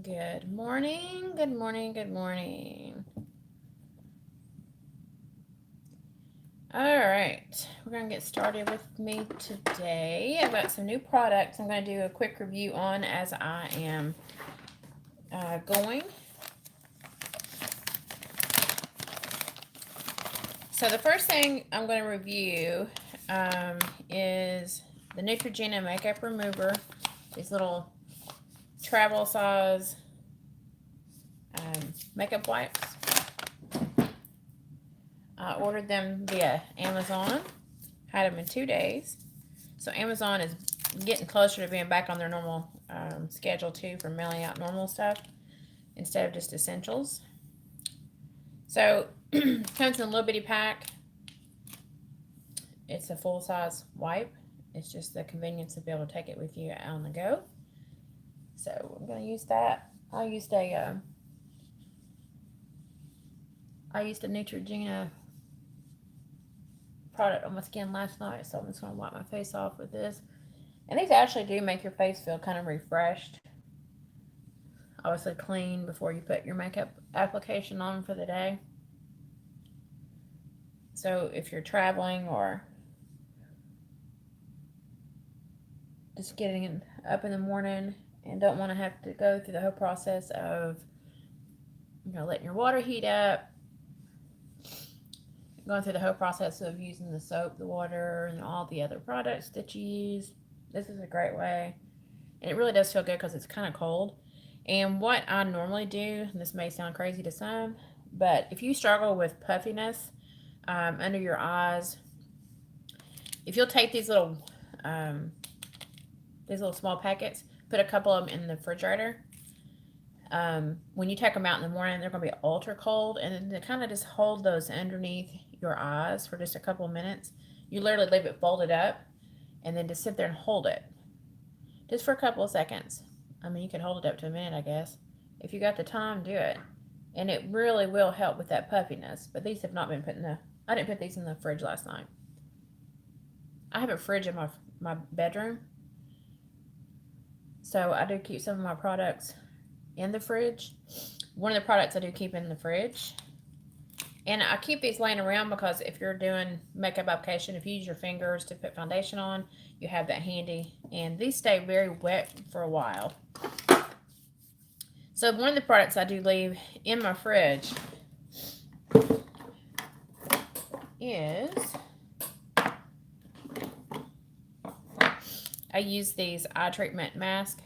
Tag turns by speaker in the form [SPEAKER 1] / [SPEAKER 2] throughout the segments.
[SPEAKER 1] Good morning, good morning, good morning. All right, we're going to get started with me today. I've got some new products I'm going to do a quick review on as I am going. So the first thing I'm going to review is the Neutrogena Makeup Remover. These little travel size makeup wipes. I ordered them via Amazon. Had them in 2 days. So Amazon is getting closer to being back on their normal schedule too for mailing out normal stuff instead of just essentials. So comes in a little bitty pack. It's a full size wipe. It's just the convenience to be able to take it with you on the go. So I'm going to use that. I used a Neutrogena product on my skin last night, so I'm just going to wipe my face off with this. And these actually do make your face feel kind of refreshed. Obviously clean before you put your makeup application on for the day. So if you're traveling or just getting up in the morning and don't want to have to go through the whole process of, letting your water heat up, going through the whole process of using the soap, the water, and all the other products that you use, this is a great way. And it really does feel good because it's kind of cold. And what I normally do, and this may sound crazy to some, but if you struggle with puffiness under your eyes, if you'll take these little small packets, put a couple of them in the refrigerator. When you take them out in the morning, they're going to be ultra cold, and then to kind of just hold those underneath your eyes for just a couple of minutes. You literally leave it folded up, and then just sit there and hold it, just for a couple of seconds. I mean, you can hold it up to a minute, I guess. If you got the time, do it, and it really will help with that puffiness. But these have not been put in the. I didn't put these in the fridge last night. I have a fridge in my bedroom, so I do keep some of my products in the fridge. One of the products I do keep in the fridge, and I keep these laying around because if you're doing makeup application, if you use your fingers to put foundation on, you have that handy, and these stay very wet for a while. So one of the products I do leave in my fridge is, I use these eye treatment masks.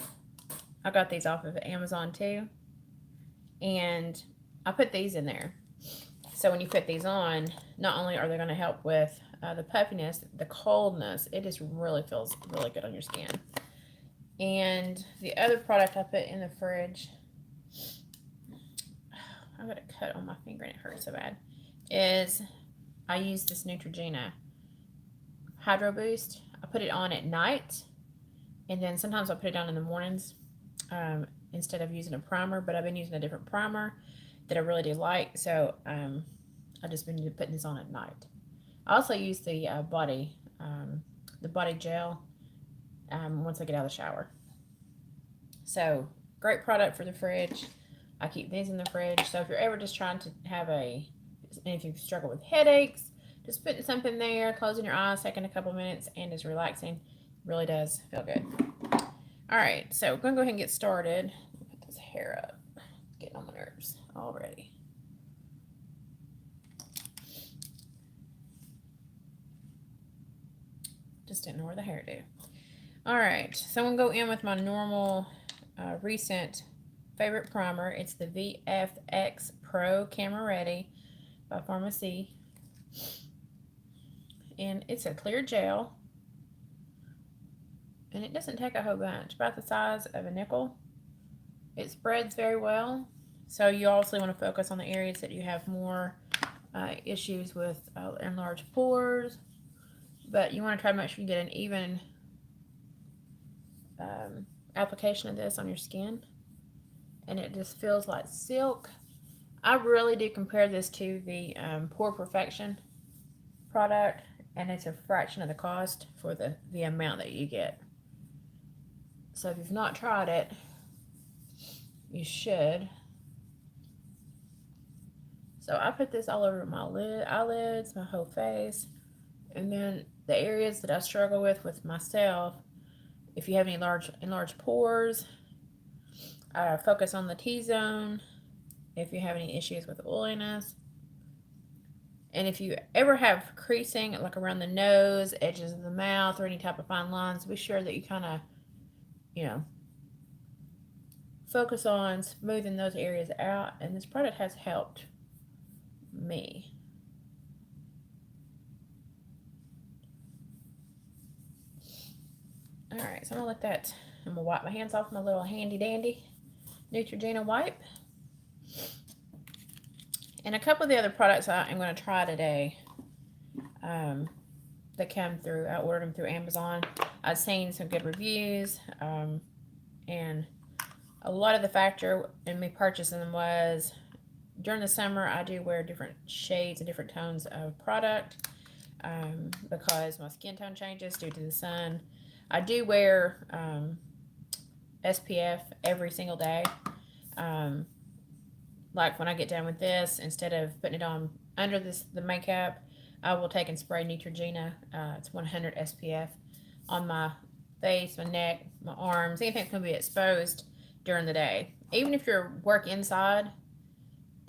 [SPEAKER 1] I got these off of Amazon too. And I put these in there. So when you put these on, not only are they going to help with the puffiness, the coldness, it just really feels really good on your skin. And the other product I put in the fridge, I got a cut on my finger and it hurts so bad, is I use this Neutrogena Hydro Boost. I put it on at night, and then sometimes I put it on in the mornings instead of using a primer, but I've been using a different primer that I really do like, so I've just been putting this on at night. I also use the body gel once I get out of the shower. So great product for the fridge. I keep these in the fridge. So if you're ever just trying to if you struggle with headaches, just putting something there, closing your eyes, taking a couple minutes, and just relaxing, really does feel good. All right, so we're gonna go ahead and get started. Put this hair up. It's getting on my nerves already. Just ignore the hairdo. All right, so I'm gonna go in with my normal recent favorite primer. It's the VFX Pro Camera Ready by Pharmacy. And it's a clear gel. And it doesn't take a whole bunch, about the size of a nickel. It spreads very well. So you also want to focus on the areas that you have more issues with enlarged pores. But you want to try to make sure you get an even application of this on your skin. And it just feels like silk. I really do compare this to the Pore Perfection product, and it's a fraction of the cost for the amount that you get. So if you've not tried it, You should. So I put this all over my eyelids, my whole face, and then the areas that I struggle with myself. If you have any enlarged pores, focus on the T-zone. If you have any issues with oiliness, and if you ever have creasing, like around the nose, edges of the mouth, or any type of fine lines, be sure that you kind of, you know, focus on smoothing those areas out. And this product has helped me. Alright, so I'm going to let that, I'm going to wipe my hands off my little handy dandy Neutrogena wipe. And a couple of the other products I'm going to try today that came through, I ordered them through Amazon. I've seen some good reviews, and a lot of the factor in me purchasing them was during the summer I do wear different shades and different tones of product because my skin tone changes due to the sun. I do wear SPF every single day. Like when I get done with this, instead of putting it on under the makeup, I will take and spray Neutrogena. It's 100 SPF on my face, my neck, my arms, anything that's going to be exposed during the day. Even if you're work inside,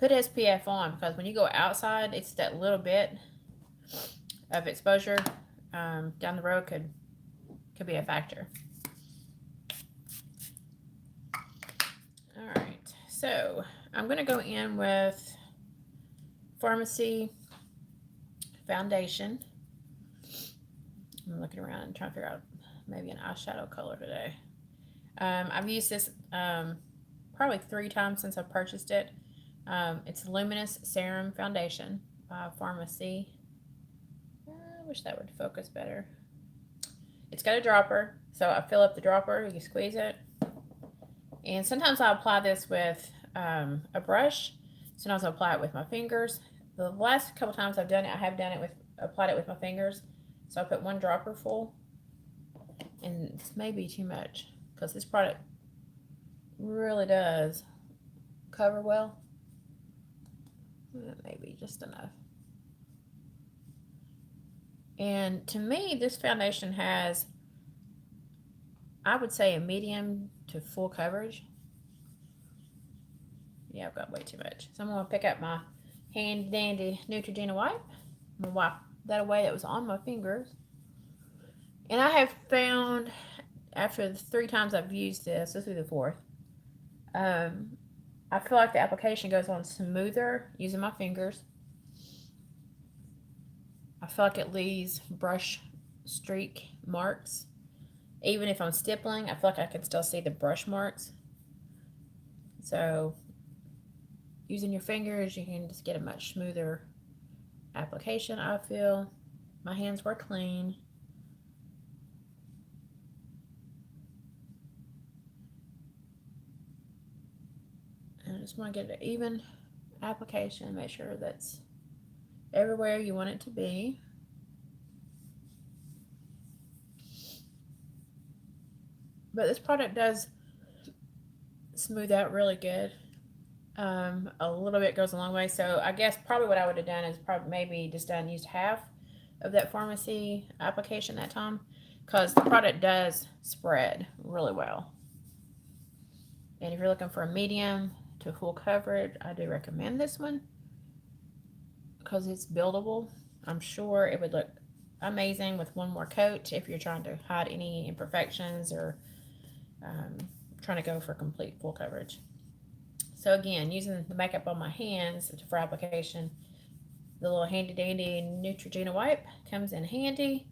[SPEAKER 1] put SPF on, because when you go outside, it's that little bit of exposure down the road could be a factor. All right, so I'm going to go in with Pharmacy foundation. I'm looking around and trying to figure out maybe an eyeshadow color today. I've used this probably 3 times since I purchased it. It's Luminous Serum Foundation by Pharmacy. I wish that would focus better. It's got a dropper, so I fill up the dropper, you squeeze it. And sometimes I apply this with a brush. Sometimes I apply it with my fingers. The last couple times I've done it, I have applied it with my fingers. So I put 1 dropper full. And this may be too much, because this product really does cover well. Maybe just enough. And to me, this foundation has, I would say, a medium to full coverage. Yeah, I've got way too much. So I'm going to pick up my handy dandy Neutrogena wipe. I'm going to wipe that away that was on my fingers. And I have found, after the 3 times I've used this will be the 4th, I feel like the application goes on smoother using my fingers. I feel like it leaves brush streak marks. Even if I'm stippling, I feel like I can still see the brush marks. So using your fingers, you can just get a much smoother application, I feel. My hands were clean. And I just want to get an even application, make sure that's everywhere you want it to be. But this product does smooth out really good. A little bit goes a long way. So I guess probably what I would have done is probably maybe just used half of that Pharmacy application that time, because the product does spread really well. And if you're looking for a medium to full coverage, I do recommend this one, because it's buildable. I'm sure it would look amazing with 1 more coat if you're trying to hide any imperfections or trying to go for complete full coverage. So again, using the makeup on my hands for application, the little handy dandy Neutrogena wipe comes in handy.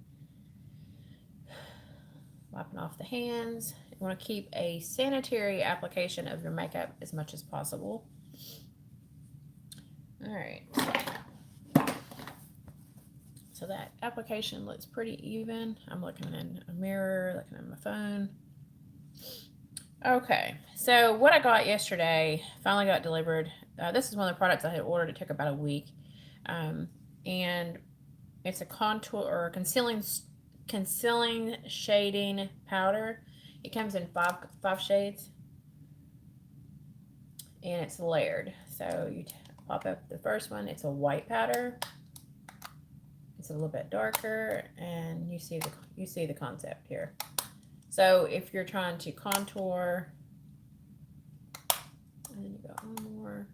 [SPEAKER 1] Wiping off the hands. You want to keep a sanitary application of your makeup as much as possible. All right. So that application looks pretty even. I'm looking in a mirror, looking at my phone. Okay, so what I got yesterday finally got delivered. This is one of the products I had ordered. It took about a week. And it's a contour or concealing shading powder. It comes in five shades. and it's layered. So you pop up the first one, it's a white powder. It's a little bit darker, and you see the concept here. So if you're trying to contour, and then you got one more,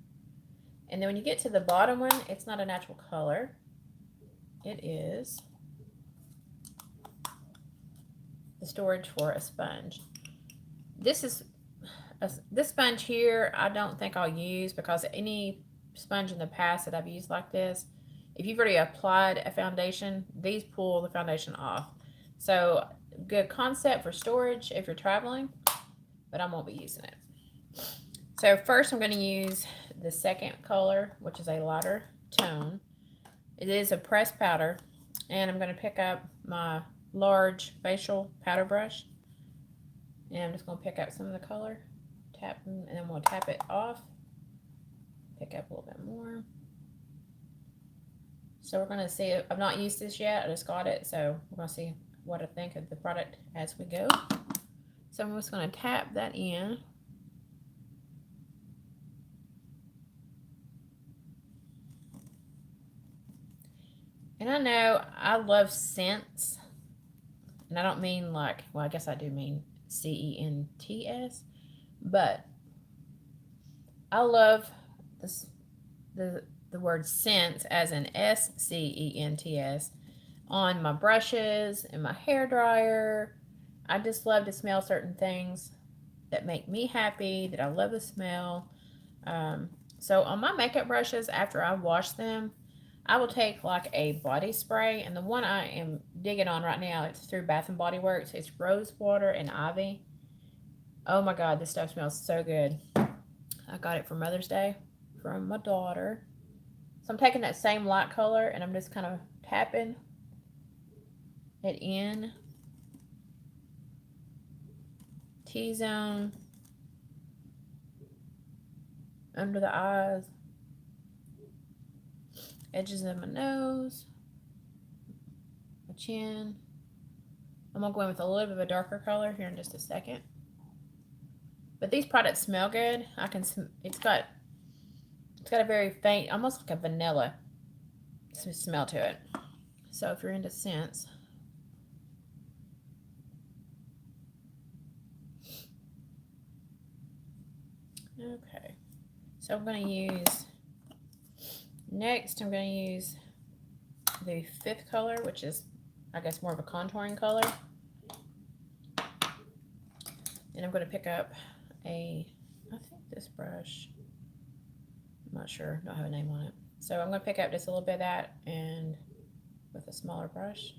[SPEAKER 1] and then when you get to the bottom one, it's not a natural color. It is the storage for a sponge. This sponge here, I don't think I'll use, because any sponge in the past that I've used like this, if you've already applied a foundation, these pull the foundation off. So good concept for storage if you're traveling, but I won't be using it. So first I'm going to use the second color, which is a lighter tone. It is a pressed powder, and I'm going to pick up my large facial powder brush, and I'm just going to pick up some of the color, tap, and then we'll tap it off, pick up a little bit more. So we're going to see, I've not used this yet, I just got it, so we're going to see what I think of the product as we go. So I'm just going to tap that in. And I know I love scents, and I don't mean like, well, I guess I do mean CENTS, but I love this, the word scents as in SCENTS on my brushes and my hair dryer. I just love to smell certain things that make me happy, that I love the smell. So on my makeup brushes, after I wash them, I will take like a body spray, and the one I am digging on right now, it's through Bath and Body Works. It's rose water and ivy. Oh my God, this stuff smells so good. I got it for Mother's Day from my daughter. So I'm taking that same light color, and I'm just kind of tapping it in. T-zone, under the eyes, edges of my nose, my chin. I'm going to go in with a little bit of a darker color here in just a second. But these products smell good. It's got a very faint, almost like a vanilla smell to it. So if you're into scents, okay. So I'm going to use, next I'm going to use the fifth color, which is, I guess, more of a contouring color. And I'm going to pick up I think this brush, I'm not sure, don't have a name on it. So I'm going to pick up just a little bit of that, and with a smaller brush.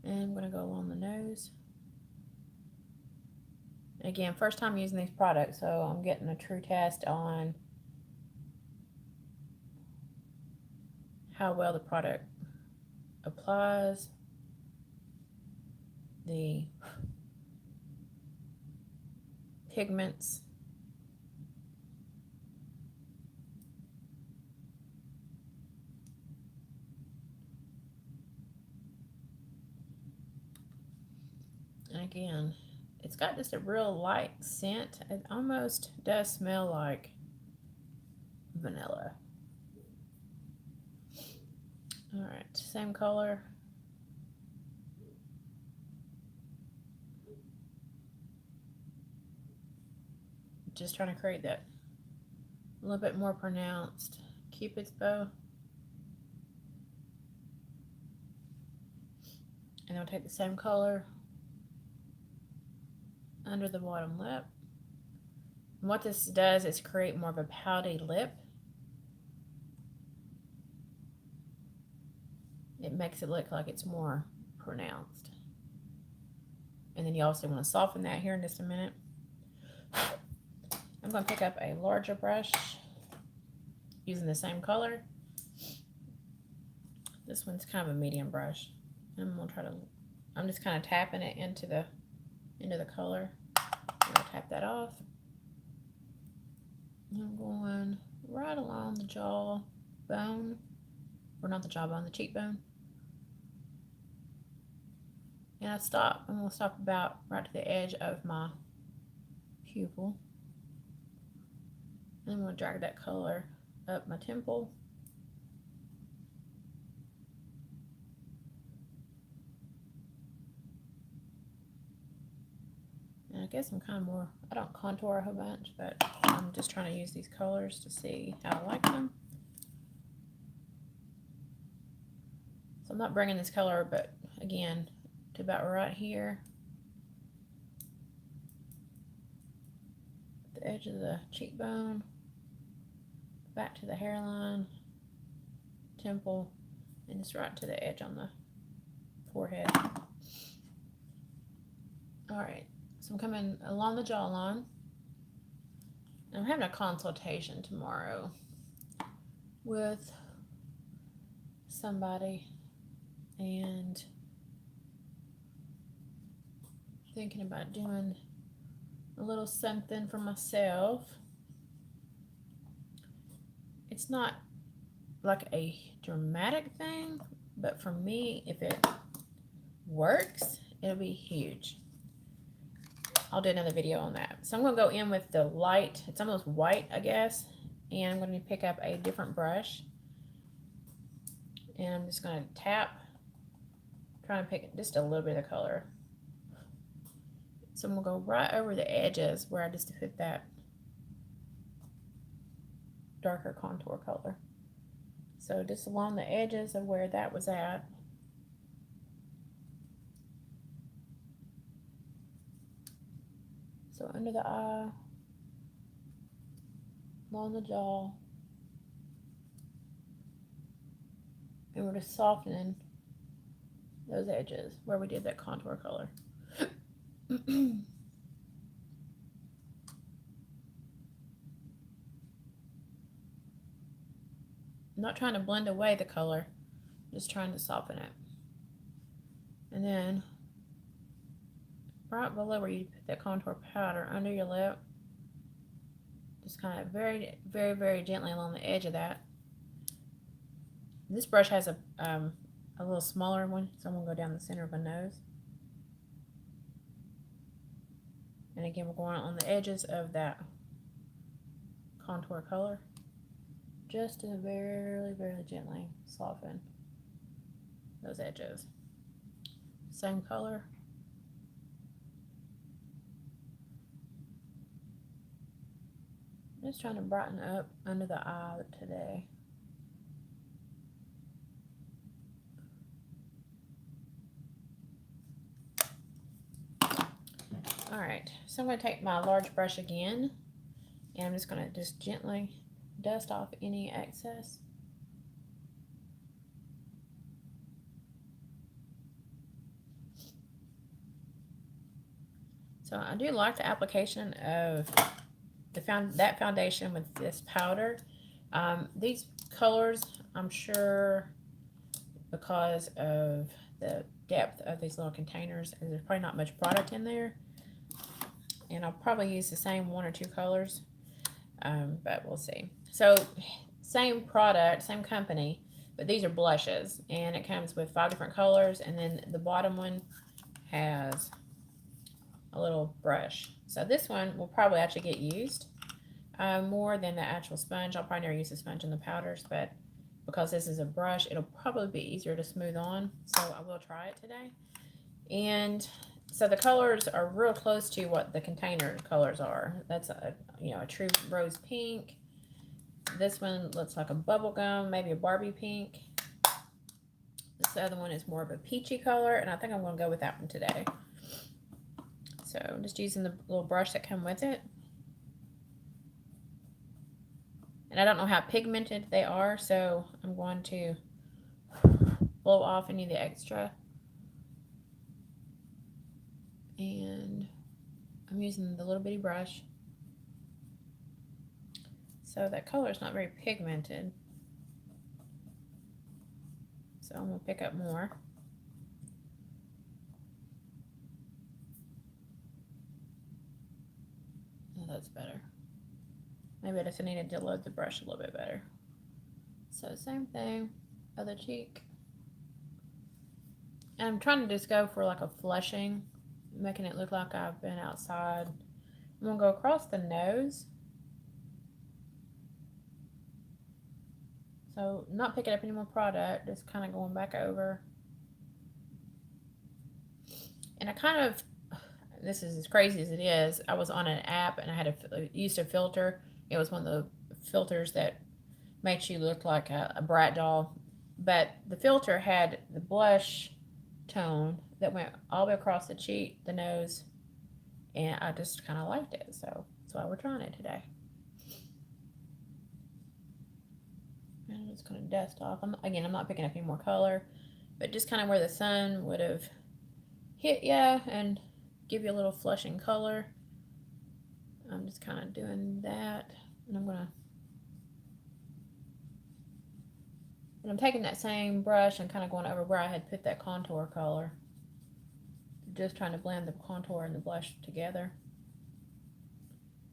[SPEAKER 1] And I'm going to go along the nose. And again, first time using these products, so I'm getting a true test on how well the product applies, the pigments, and again, it's got just a real light scent. It almost does smell like vanilla. All right, same color. Just trying to create that a little bit more pronounced Cupid's bow. And I'll take the same color under the bottom lip. And what this does is create more of a pouty lip. It makes it look like it's more pronounced. And then you also want to soften that here in just a minute. I'm going to pick up a larger brush using the same color. This one's kind of a medium brush. I'm just kind of tapping it into the color. I'm going to tap that off. I'm going right along the jaw bone, or not the jawbone, the cheekbone. And I stop. I'm going to stop about right to the edge of my pupil. And I'm going to drag that color up my temple. And I guess I'm kind of more, I don't contour a whole bunch, but I'm just trying to use these colors to see how I like them. So I'm not bringing this color, but again, to about right here. The edge of the cheekbone, back to the hairline, temple, and just right to the edge on the forehead. Alright, so I'm coming along the jawline. I'm having a consultation tomorrow with somebody and thinking about doing a little something for myself. It's not like a dramatic thing, but for me, if it works, it'll be huge. I'll do another video on that. So I'm going to go in with the light. It's almost white, I guess. And I'm going to pick up a different brush. And I'm just going to tap. Trying to pick just a little bit of color. So I'm going to go right over the edges where I just put that darker contour color. So just along the edges of where that was at. So under the eye, along the jaw, and we're just softening those edges where we did that contour color. I'm not trying to blend away the color, just trying to soften it. And then right below where you put that contour powder under your lip, just kind of very, very, very gently along the edge of that. This brush has a little smaller one, so I'm going to go down the center of my nose. And again, we're going on the edges of that contour color, just to very, very gently soften those edges. Same color. Just trying to brighten up under the eye today. Alright, so I'm going to take my large brush again, and I'm just going to just gently dust off any excess. So I do like the application of that foundation with this powder. These colors, I'm sure because of the depth of these little containers, there's probably not much product in there. And I'll probably use the same one or two colors, but we'll see. So same product, same company, but these are blushes, and it comes with 5 different colors, and then the bottom one has a little brush. So this one will probably actually get used more than the actual sponge. I'll probably never use the sponge in the powders, but because this is a brush, it'll probably be easier to smooth on. So I will try it today. And so the colors are real close to what the container colors are. That's a true rose pink. This one looks like a bubble gum, maybe a Barbie pink. This other one is more of a peachy color, and I think I'm going to go with that one today. So I'm just using the little brush that come with it. And I don't know how pigmented they are, so I'm going to blow off any of the extra. And I'm using the little bitty brush. So that color is not very pigmented. So I'm going to pick up more. Oh, that's better. Maybe I just needed to load the brush a little bit better. So same thing, other cheek. And I'm trying to just go for like a flushing, making it look like I've been outside I'm going to go across the nose. So not picking up any more product, just kind of going back over. And I kind of, this is as crazy as it is, I was on an app and I had used a filter. It was one of the filters that makes you look like a brat doll. But the filter had the blush tone that went all the way across the cheek, the nose, and I just kind of liked it. So that's why we're trying it today. And I'm just going to dust off. I'm not picking up any more color, but just kind of where the sun would have hit you and give you a little flushing color. I'm just kind of doing that, and I'm taking that same brush and kind of going over where I had put that contour color, just trying to blend the contour and the blush together.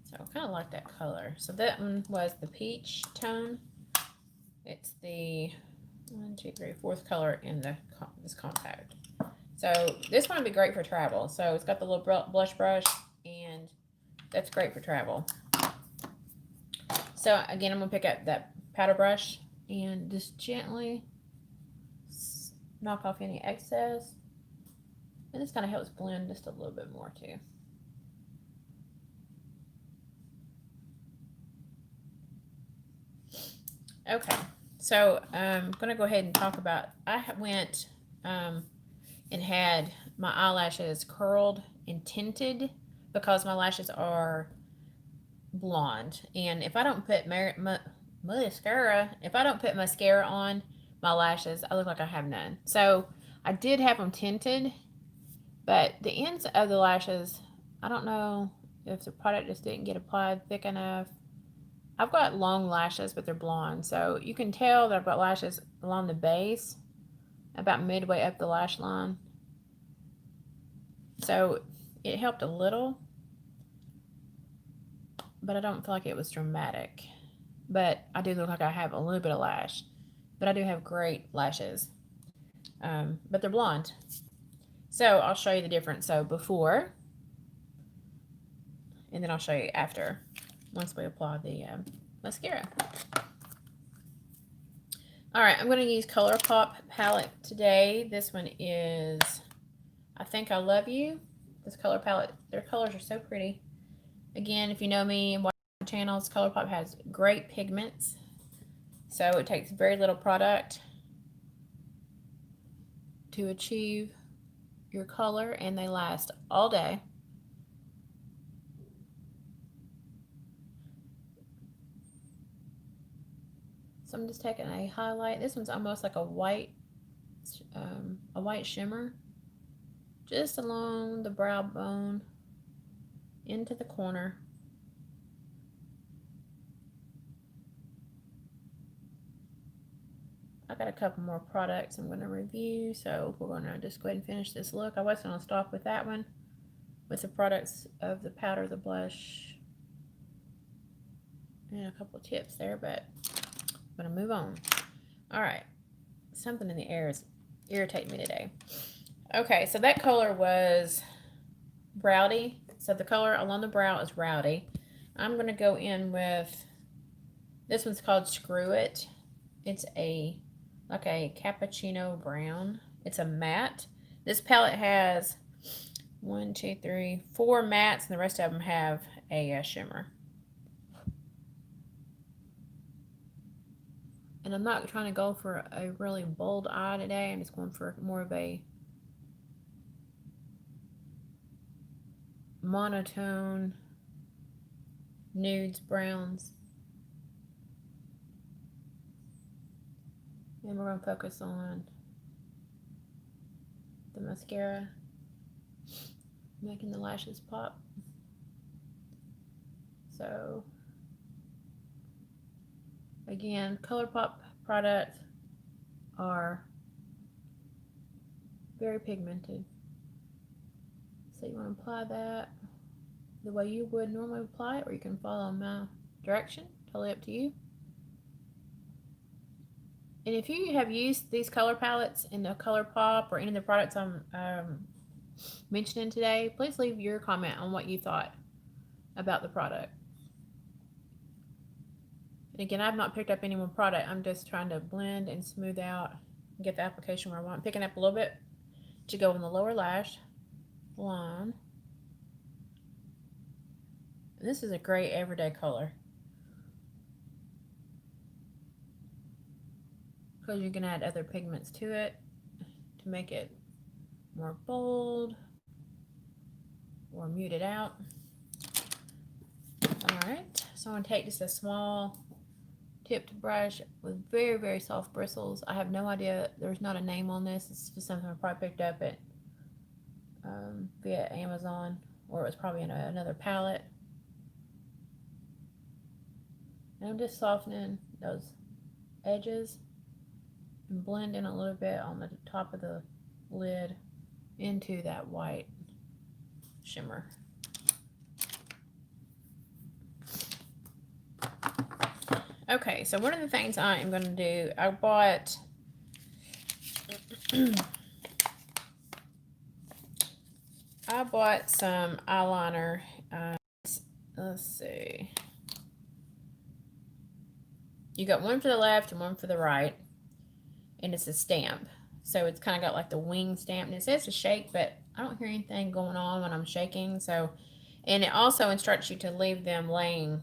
[SPEAKER 1] So I kind of like that color. So that one was the peach tone. It's the 1, 2, 3, 4th color in this compact. So this one would be great for travel. So it's got the little blush brush, and that's great for travel. So again, I'm going to pick up that powder brush and just gently knock off any excess. And this kind of helps blend just a little bit more too. Okay, so I'm going to go ahead and talk about, I went and had my eyelashes curled and tinted because my lashes are blonde. And if I don't put mascara on my lashes, I look like I have none. So I did have them tinted, but the ends of the lashes, I don't know if the product just didn't get applied thick enough. I've got long lashes, but they're blonde, so you can tell that I've got lashes along the base, about midway up the lash line. So it helped a little, but I don't feel like it was dramatic. But I do look like I have a little bit of lash, but I do have great lashes, but they're blonde. So I'll show you the difference. So before, and then I'll show you after, once we apply the mascara. All right, I'm going to use ColourPop palette today. This one is I Think I Love You. This color palette, their colors are so pretty. Again, if you know me and watch my channels, ColourPop has great pigments. So it takes very little product to achieve your color, and they last all day. So I'm just taking a highlight. This one's almost like a white shimmer, just along the brow bone into the corner. I got a couple more products I'm going to review, so we're going to just go ahead and finish this look. I was going to stop with that one, with the products of the powder, the blush, and a couple of tips there, but I'm going to move on. All right, something in the air is irritating me today. Okay, so that color was Rowdy. So the color along the brow is Rowdy. I'm going to go in with, this one's called Screw It. It's like a Cappuccino Brown. It's a matte. This palette has 1, 2, 3, 4 mattes, and the rest of them have a shimmer. And I'm not trying to go for a really bold eye today. I'm just going for more of a monotone nudes, browns. And we're going to focus on the mascara, making the lashes pop. So again, ColourPop products are very pigmented. So you want to apply that the way you would normally apply it, or you can follow my direction, totally up to you. And if you have used these color palettes in the ColourPop or any of the products I'm mentioning today, please leave your comment on what you thought. about the product. And again, I've not picked up any more product. I'm just trying to blend and smooth out and get the application where I want. I'm picking up a little bit to go in the lower lash line. This is a great everyday color, because you can add other pigments to it to make it more bold or muted out. Alright, so I'm going to take just a small tipped brush with very, very soft bristles. I have no idea, there's not a name on this. It's just something I probably picked up at via Amazon, or it was probably in another palette. And I'm just softening those edges and blending a little bit on the top of the lid into that white shimmer. Okay, so one of the things I am going to do, I bought some eyeliner. Let's see. You got one for the left and one for the right, and it's a stamp. So it's kind of got like the wing stamp, and it says to shake, but I don't hear anything going on when I'm shaking. So, and it also instructs you to leave them laying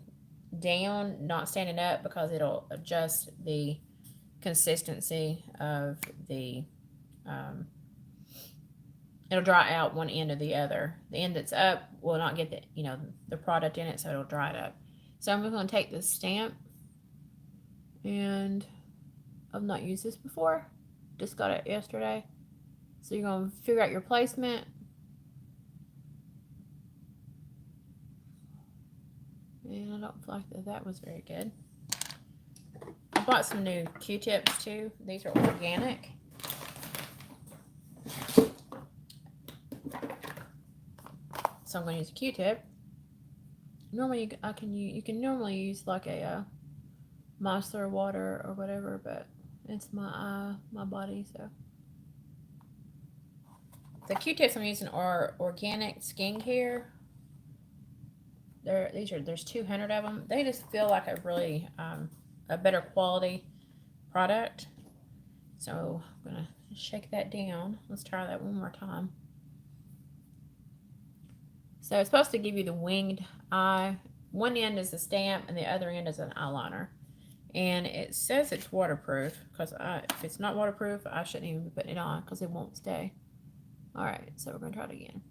[SPEAKER 1] down, not standing up, because it'll adjust the consistency of the it'll dry out one end or the other. The end that's up will not get the product in it, so it'll dry it up. So I'm going to take this stamp, and I've not used this before, just got it yesterday. So you're going to figure out your placement. And I don't feel like that was very good. I bought some new Q-tips too. These are organic. So I'm going to use a Q-tip. Normally you can normally use like a micellar water or whatever, but it's my body, so. The Q-tips I'm using are organic skincare. There's 200 of them. They just feel like a really a better quality product. So I'm gonna shake that down. Let's try that one more time. So it's supposed to give you the winged eye. One end is a stamp and the other end is an eyeliner. And it says it's waterproof, because if it's not waterproof, I shouldn't even be putting it on, because it won't stay. Alright, so we're going to try it again.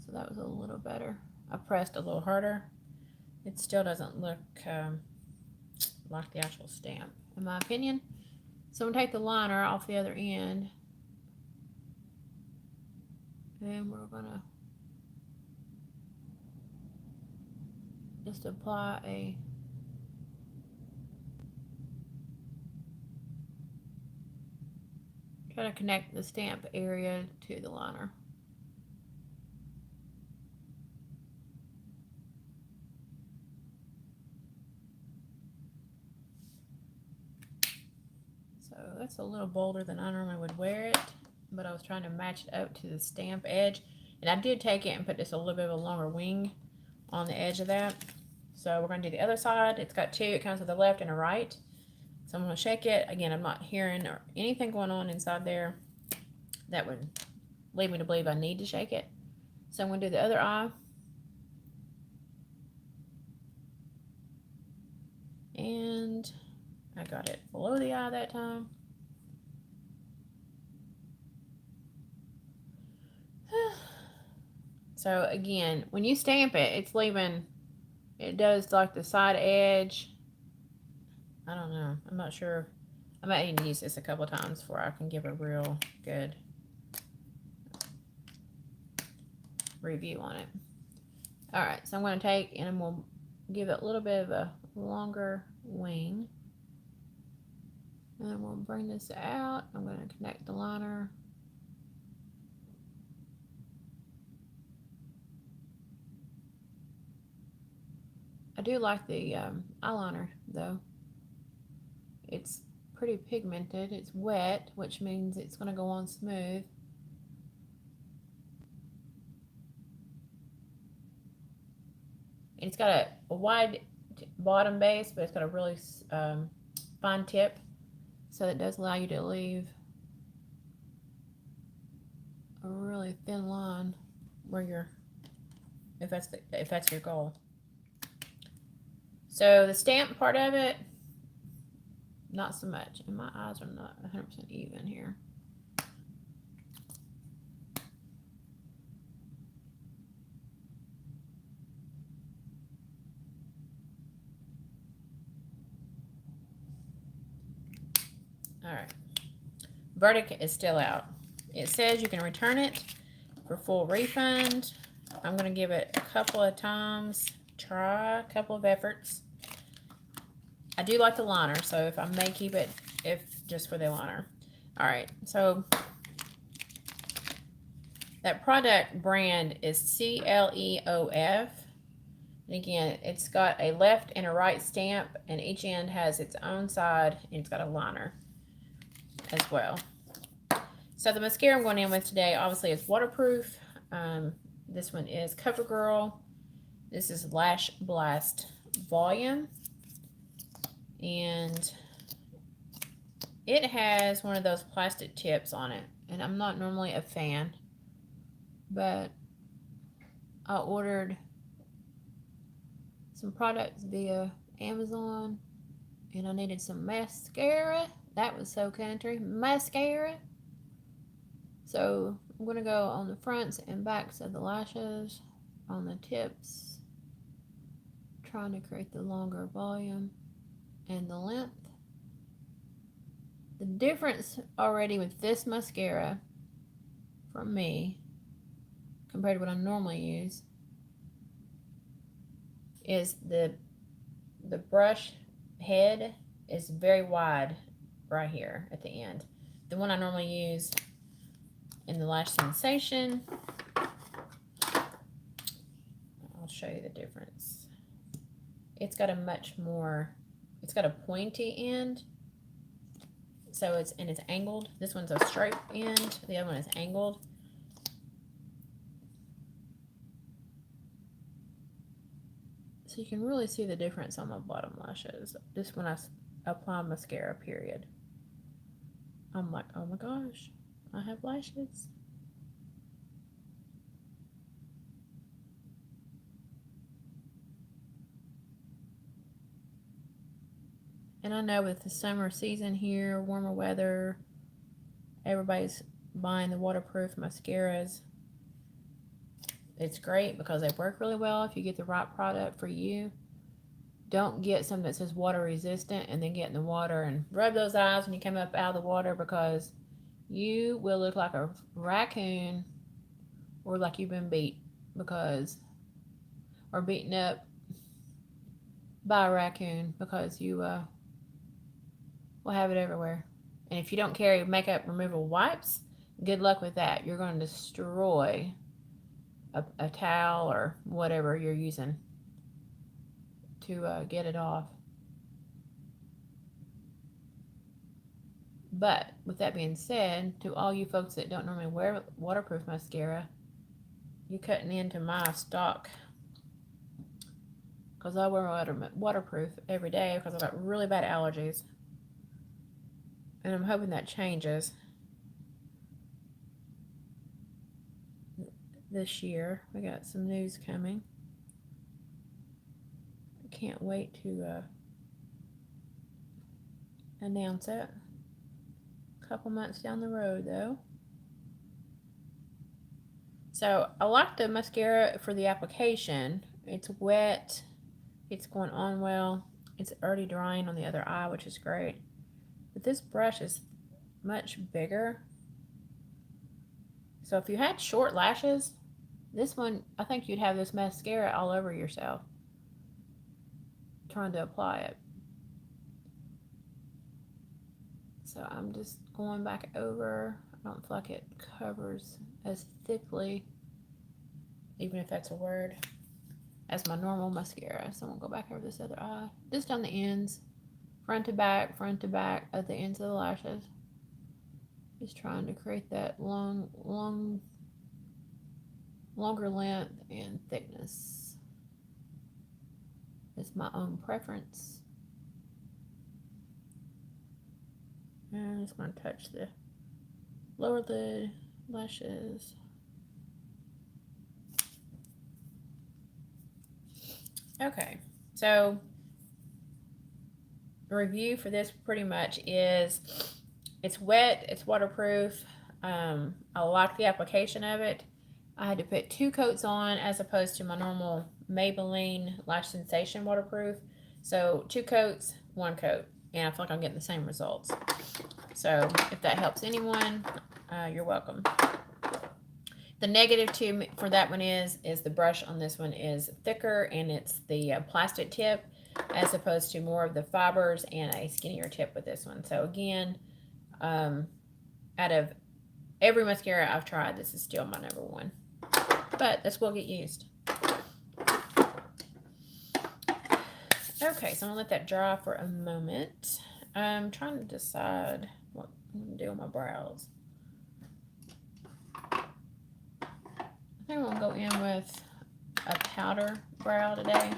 [SPEAKER 1] So that was a little better. I pressed a little harder. It still doesn't look like the actual stamp, in my opinion. So I'm going to take the liner off the other end. And we're going to just apply a try to connect the stamp area to the liner. So that's a little bolder than I normally would wear it, but I was trying to match it up to the stamp edge. And I did take it and put just a little bit of a longer wing on the edge of that. So we're going to do the other side. It's got two. It comes with a left and a right. So I'm going to shake it. Again, I'm not hearing or anything going on inside there that would lead me to believe I need to shake it. So I'm going to do the other eye. And I got it below the eye that time. So again, when you stamp it, it's leaving, it does like the side edge. I don't know. I'm not sure. I might need to use this a couple times before I can give a real good review on it. Alright, so I'm going to take and I'm going to give it a little bit of a longer wing. And then we'll bring this out. I'm going to connect the liner. I do like the eyeliner though. It's pretty pigmented. It's wet, which means it's going to go on smooth. And it's got a wide bottom base, but it's got a really fine tip. So it does allow you to leave a really thin line where you're, if that's your goal. So the stamp part of it, not so much. And my eyes are not 100% even here. All right. Verdict is still out. It says you can return it for full refund. I'm going to give it a couple of times, try a couple of efforts. I do like the liner, so if I may keep it if just for the liner. All right, so that product brand is CLEOF. And again, it's got a left and a right stamp, and each end has its own side, and it's got a liner as well. So the mascara I'm going in with today, obviously, is waterproof. This one is CoverGirl. This is Lash Blast Volume. And it has one of those plastic tips on it. And I'm not normally a fan, but I ordered some products via Amazon, and I needed some mascara. That was so country. Mascara. So I'm going to go on the fronts and backs of the lashes, on the tips, trying to create the longer volume and the length. The difference already with this mascara from me compared to what I normally use is the brush head is very wide right here at the end. The one I normally use in the Lash Sensation, I'll show you the difference. It's got a much more, it's got a pointy end, so it's angled. This one's a straight end, the other one is angled. So you can really see the difference on my bottom lashes. Just when I apply mascara, period. I'm like, oh my gosh, I have lashes. And I know with the summer season here, warmer weather, everybody's buying the waterproof mascaras. It's great because they work really well if you get the right product for you. Don't get something that says water resistant and then get in the water and rub those eyes when you come up out of the water, because you will look like a raccoon or like you've been beat or beaten up by a raccoon, because you will have it everywhere. And if you don't carry makeup removal wipes, good luck with that. You're going to destroy a towel or whatever you're using to get it off. But with that being said, to all you folks that don't normally wear waterproof mascara, you're cutting into my stock, because I wear waterproof every day because I've got really bad allergies, and I'm hoping that changes this year. We got some news coming. I can't wait to announce it. A couple months down the road, though. So I like the mascara for the application. It's wet. It's going on well. It's already drying on the other eye, which is great. But this brush is much bigger. So if you had short lashes, this one, I think you'd have this mascara all over yourself trying to apply it. So I'm just going back over. I don't feel like it covers as thickly, even if that's a word, as my normal mascara. So I'm going to go back over this other eye, just on the ends, front to back at the ends of the lashes. Just trying to create that longer length and thickness. It's my own preference. And I'm just going to touch the lower lid, lashes. Okay, so the review for this pretty much is it's wet, it's waterproof. I like the application of it. I had to put 2 coats on as opposed to my normal Maybelline Lash Sensation waterproof. So 2 coats, 1 coat, and I feel like I'm getting the same results. So if that helps anyone, you're welcome. The negative too for that one is the brush on this one is thicker, and it's the plastic tip as opposed to more of the fibers and a skinnier tip with this one. So again, out of every mascara I've tried, this is still my #1. But this will get used. Okay, so I'm going to let that dry for a moment. I'm trying to decide what I'm going to do with my brows. I think I'm going to go in with a powder brow today.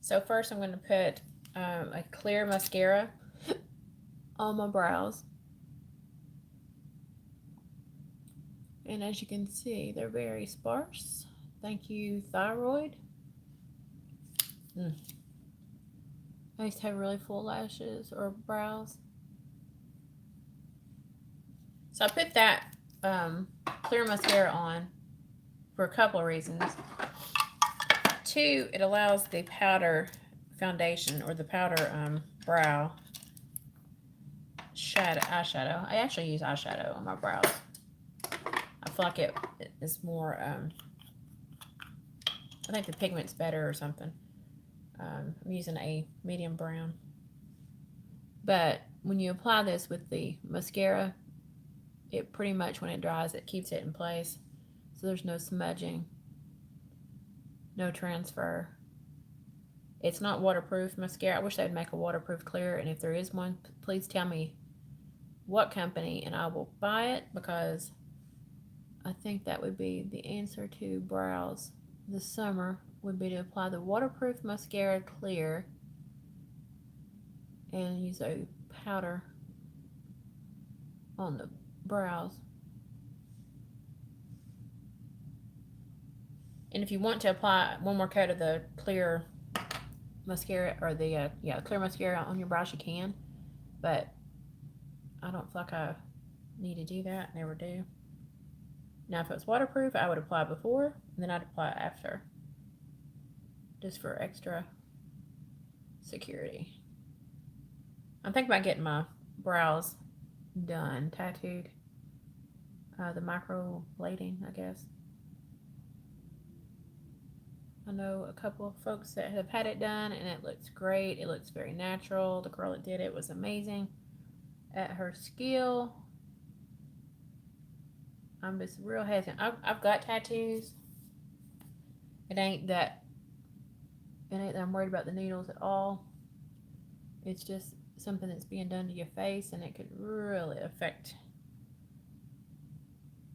[SPEAKER 1] So first I'm going to put a clear mascara on my brows. And as you can see, they're very sparse. Thank you, thyroid. I used to have really full lashes or brows. So I put that clear mascara on for a couple of reasons. 2, it allows the powder foundation or the powder brow eyeshadow. I actually use eyeshadow on my brows. I feel like it is more, I think the pigment's better or something. I'm using a medium brown. But when you apply this with the mascara, it pretty much, when it dries, it keeps it in place. So there's no smudging, no transfer. It's not waterproof mascara. I wish they'd make a waterproof clear, and if there is one, please tell me what company and I will buy it, because I think that would be the answer to brows this summer, would be to apply the waterproof mascara clear and use a powder on the brows. And if you want to apply one more coat of the clear mascara, or the clear mascara on your brows, you can, but I don't feel like I need to do that. Never do. Now if it was waterproof, I would apply before and then I'd apply after, just for extra security. I'm thinking about getting my brows done, tattooed, the microblading, I guess. I know a couple of folks that have had it done and it looks great. It looks very natural. The girl that did it was amazing at her skill. I'm just real hesitant. I've got tattoos. It ain't that I'm worried about the needles at all. It's just something that's being done to your face, and it could really affect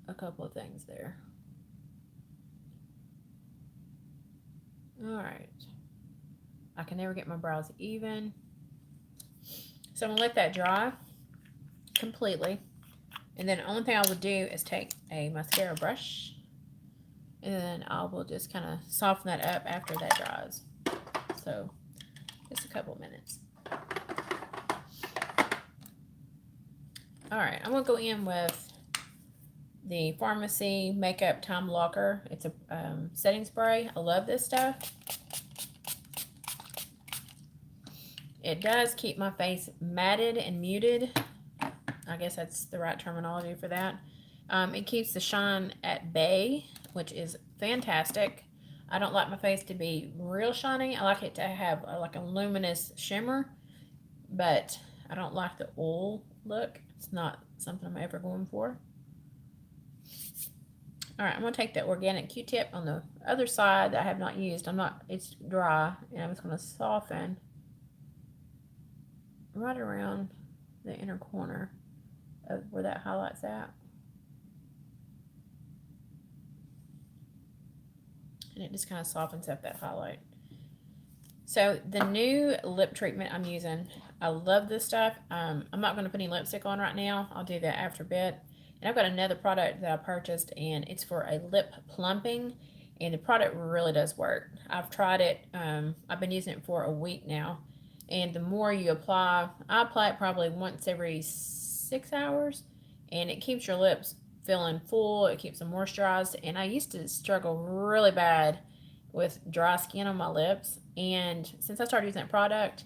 [SPEAKER 1] a couple of things there. Alright. I can never get my brows even. So I'm going to let that dry completely. And then the only thing I would do is take a mascara brush, and then I will just kind of soften that up after that dries. So just a couple minutes. Alright, I'm going to go in with the Pharmacy Makeup Time Locker. It's a setting spray. I love this stuff. It does keep my face matted and muted. I guess that's the right terminology for that. It keeps the shine at bay, which is fantastic. I don't like my face to be real shiny. I like it to have like a luminous shimmer, but I don't like the oil look. It's not something I'm ever going for. Alright, I'm going to take the organic Q-tip on the other side that I have not used. It's dry, and I'm just going to soften right around the inner corner of where that highlight's at. And it just kind of softens up that highlight. So the new lip treatment I'm using, I love this stuff. I'm not going to put any lipstick on right now. I'll do that after a bit. And I've got another product that I purchased, and it's for a lip plumping, and the product really does work. I've tried it. I've been using it for a week now, and the more you apply, I apply it probably once every 6 hours, and it keeps your lips feeling full. It keeps them moisturized, and I used to struggle really bad with dry skin on my lips, and since I started using that product,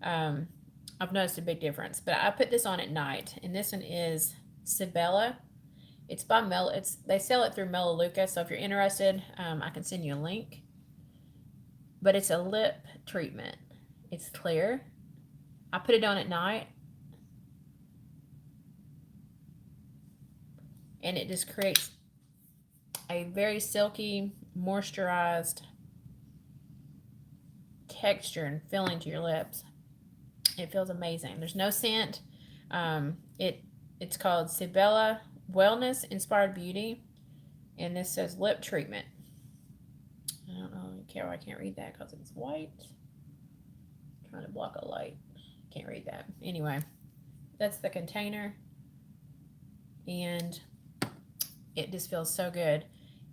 [SPEAKER 1] um, I've noticed a big difference. But I put this on at night, and this one is Sibella. It's by they sell it through Melaleuca, so if you're interested, I can send you a link. But it's a lip treatment. It's clear. I put it on at night, and it just creates a very silky, moisturized texture and feeling to your lips. It feels amazing. There's no scent. It's called Sibella Wellness Inspired Beauty, and this says lip treatment. I don't know. I can't read that because it's white. I'm trying to block a light. Can't read that. Anyway, that's the container, and it just feels so good.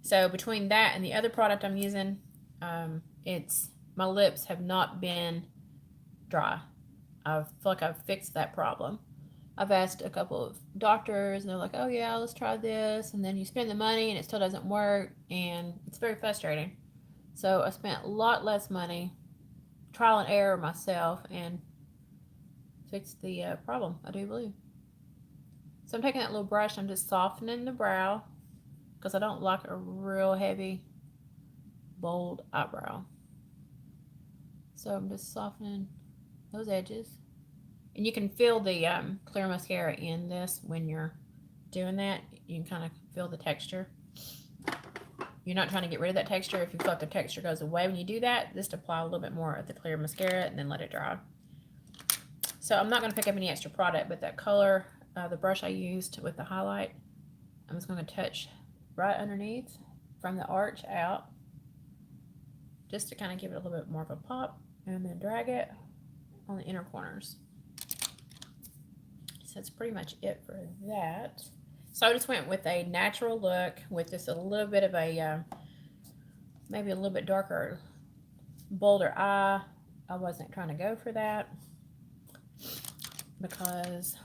[SPEAKER 1] So between that and the other product I'm using, my lips have not been dry. I feel like I've fixed that problem. I've asked a couple of doctors, and they're like, oh yeah, let's try this. And then you spend the money, and it still doesn't work, and it's very frustrating. So I spent a lot less money, trial and error myself, and fixed the problem, I do believe. So I'm taking that little brush, I'm just softening the brow, because I don't like a real heavy, bold eyebrow. So I'm just softening those edges. And you can feel the clear mascara in this when you're doing that. You can kind of feel the texture. You're not trying to get rid of that texture. If you feel like the texture goes away when you do that, just apply a little bit more of the clear mascara and then let it dry. So I'm not going to pick up any extra product, but that color, the brush I used with the highlight, I'm just going to touch right underneath from the arch out, just to kind of give it a little bit more of a pop, and then drag it on the inner corners. So that's pretty much it for that. So I just went with a natural look with just a little bit of a, maybe a little bit darker, bolder eye. I wasn't trying to go for that because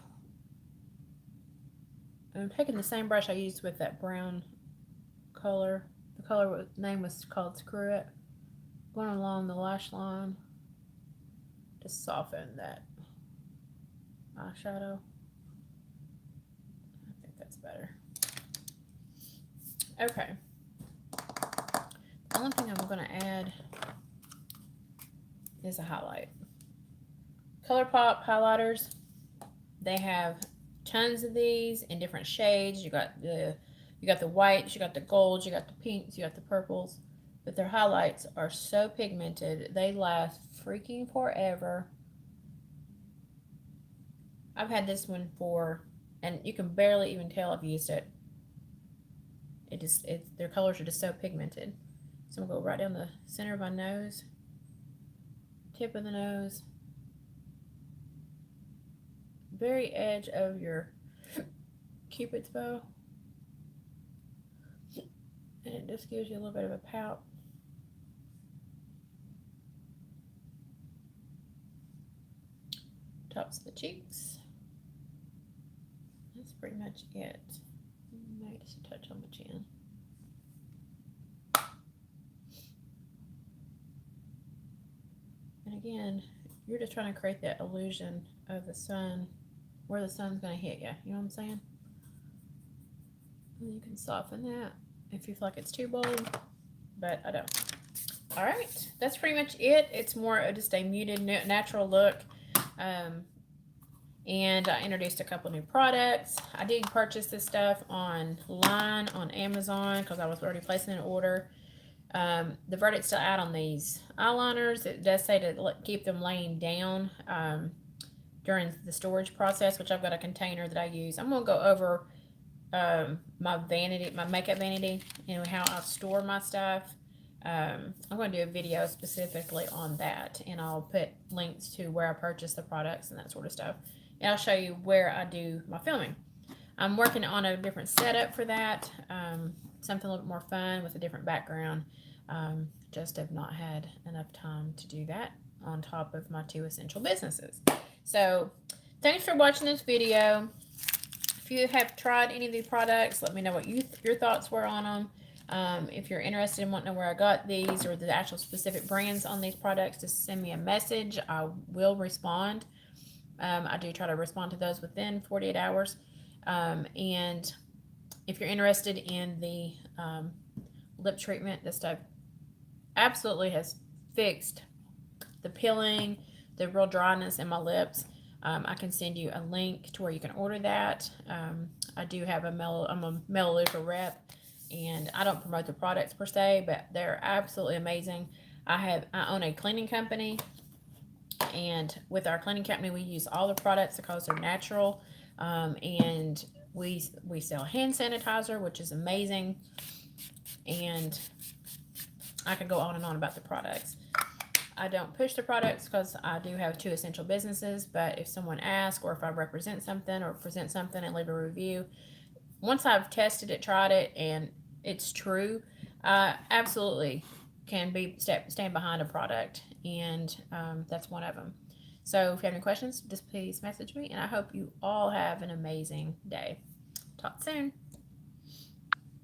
[SPEAKER 1] I'm taking the same brush I used with that brown color. The color name was called Screw It. Going along the lash line to soften that eyeshadow. I think that's better. Okay. The only thing I'm going to add is a highlight. ColourPop highlighters. They have tons of these in different shades. You got the whites, you got the golds, you got the pinks, you got the purples. But their highlights are so pigmented, they last freaking forever. I've had this one and you can barely even tell I've used it. Their colors are just so pigmented. So I'm gonna go right down the center of my nose, tip of the nose, very edge of your Cupid's bow, and it just gives you a little bit of a pout. Tops of the cheeks. That's pretty much it. Maybe just a touch on the chin. And again, you're just trying to create that illusion of the sun, where the sun's going to hit you. You know what I'm saying? And you can soften that if you feel like it's too bold, but I don't. All right, that's pretty much it. It's more of just a muted, natural look. And I introduced a couple new products. I did purchase this stuff online on Amazon because I was already placing an order. The verdict's still out on these eyeliners. It does say to keep them laying down during the storage process, which I've got a container that I use. I'm going to go over my makeup vanity, and how I store my stuff. I'm going to do a video specifically on that, and I'll put links to where I purchase the products and that sort of stuff. And I'll show you where I do my filming. I'm working on a different setup for that, something a little bit more fun with a different background. Just have not had enough time to do that on top of my 2 essential businesses. So thanks for watching this video. If you have tried any of these products, let me know what your thoughts were on them. If you're interested in wanting to know where I got these or the actual specific brands on these products, just send me a message. I will respond. I do try to respond to those within 48 hours. And if you're interested in the lip treatment, this stuff absolutely has fixed the peeling, the real dryness in my lips. I can send you a link to where you can order that. I do have I'm a Melaleuca rep, and I don't promote the products per se, but they're absolutely amazing. I own a cleaning company, and with our cleaning company, we use all the products because they're natural, and we sell hand sanitizer, which is amazing, and I could go on and on about the products. I don't push the products because I do have 2 essential businesses, but if someone asks, or if I represent something or present something and leave a review, once I've tested it, tried it, and it's true, I absolutely can stand behind a product, and that's one of them. So if you have any questions, just please message me, and I hope you all have an amazing day. Talk soon.